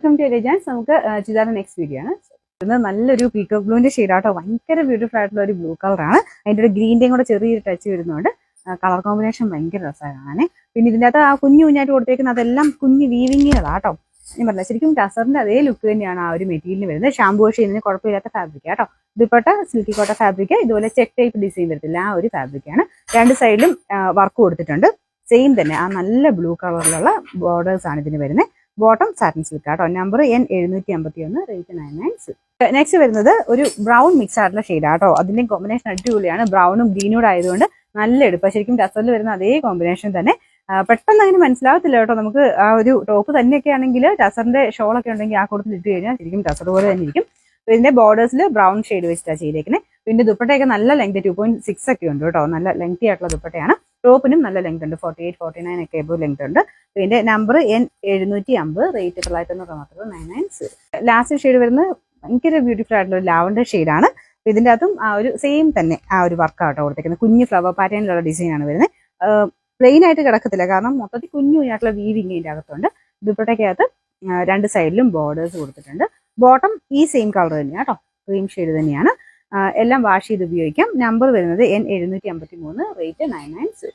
Welcome to എലിജൻസ്. നമുക്ക് ചെയ്താൽ next video ആണ്. ഇത് നല്ലൊരു പീക്കോക്ക് ബ്ലൂവിന്റെ ഷെയ്ഡാട്ടോ. ഭയങ്കര ബ്യൂട്ടിഫുൾ ആയിട്ടുള്ള ഒരു ബ്ലൂ കളറാണ്. അതിന്റെ ഒരു ഗ്രീന്റെയും കൂടെ ചെറിയൊരു ടച്ച് വരുന്നുണ്ട്. കളർ കോമ്പിനേഷൻ ഭയങ്കര രസമാണ്. പിന്നെ ഇതിൻ്റെ അകത്ത് ആ കുഞ്ഞു കുഞ്ഞായിട്ട് കൊടുത്തേക്കുന്ന അതെല്ലാം കുഞ്ഞു വീവിങ്ങുകളാട്ടോ. ഞാൻ പറഞ്ഞില്ല, ശരിക്കും ടസറിന്റെ അതേ ലുക്ക് തന്നെയാണ് ആ ഒരു മെറ്റീരിയൽ വരുന്നത്. ഷാമ്പൂ വാഷ് ചെയ്യുന്നതിന് കുഴപ്പമില്ലാത്ത ഫാബ്രിക് ആട്ടോ. ദുപ്പട്ട സിൽക്കി കോട്ട ഫാബ്രിക്, ഇതുപോലെ ചെക്ക് ടൈപ്പ് ഡിസൈൻ വരത്തില്ല, ആ ഒരു ഫാബ്രിക്കാണ്. രണ്ട് സൈഡിലും വർക്ക് കൊടുത്തിട്ടുണ്ട്. സെയിം തന്നെ ആ നല്ല ബ്ലൂ കളറിലുള്ള ബോർഡേഴ്സ് ആണ് ഇതിന് വരുന്നത്. ബോട്ടം സാറ്റിൻ സിൽക്ക് ആട്ടോ. Number N751, rate 996. നെക്സ്റ്റ് വരുന്നത് ഒരു ബ്രൗൺ മിക്സ് ആയിട്ടുള്ള ഷെയ്ഡാട്ടോ. അതിന്റെ കോമ്പിനേഷൻ അടിപൊളിയാണ്. ബ്രൗണും ഗ്രീനൂടെ ആയതുകൊണ്ട് നല്ല എടുപ്പം. ശരിക്കും ടസറിൽ വരുന്ന അതേ കോമ്പിനേഷൻ തന്നെ. പെട്ടെന്ന് അങ്ങനെ മനസ്സിലാവത്തില്ല കേട്ടോ. നമുക്ക് ആ ഒരു ടോപ്പ് തന്നെയൊക്കെ ആണെങ്കിൽ ടസറിന്റെ ഷോളൊക്കെ ഉണ്ടെങ്കിൽ ആ കൂട്ടത്തിൽ ഇട്ട് കഴിഞ്ഞാൽ ശരിക്കും ടസർ പോലെ തന്നെ ഇരിക്കും. ഇതിന്റെ ബോർഡേഴ്സിൽ ബ്രൗൺ ഷെയ്ഡ് വെച്ചിട്ടാണ് ചെയ്തേക്കുന്നത്. പിന്നെ ദുപ്പട്ടയൊക്കെ നല്ല ലെങ്ത് 2.6 ഒക്കെ ഉണ്ട് കേട്ടോ. നല്ല ലെങ്തി ആയിട്ടുള്ള ദുപ്പട്ടയാണ്. ടോപ്പിനും നല്ല ലെങ്ത് ഉണ്ട്, 48, 49 ഒക്കെ എബോ ലെങ്ത് ഉണ്ട്. ഇതിന്റെ number N750, rate 996. Last shade വരുന്നത് ഭയങ്കര ബ്യൂട്ടിഫുൾ ആയിട്ടുള്ള ഒരു ലാവൻഡർ ഷെയ്ഡാണ്. ഇതിന്റെ അകത്തും ആ ഒരു സെയിം തന്നെ ആ ഒരു വർക്കാട്ടോ കൊടുത്തേക്കുന്നത്. കുഞ്ഞു ഫ്ലവർ പാറ്റേണിലുള്ള ഡിസൈൻ ആണ് വരുന്നത്. പ്ലെയിൻ ആയിട്ട് കിടക്കത്തില്ല, കാരണം മൊത്തത്തിൽ കുഞ്ഞു കുഞ്ഞായിട്ടുള്ള വീവിങ് ഇതിന്റെ അകത്തുണ്ട്. ദുപ്പട്ടയ്ക്കകത്ത് രണ്ട് സൈഡിലും ബോർഡേഴ്സ് കൊടുത്തിട്ടുണ്ട്. ബോട്ടം ഈ സെയിം കളർ തന്നെയാണ് കേട്ടോ, ക്രീം ഷെയ്ഡ് തന്നെയാണ്. എല്ലാം വാഷ് ചെയ്ത് ഉപയോഗിക്കാം. നമ്പർ വരുന്നത് N753, റേറ്റ് 996.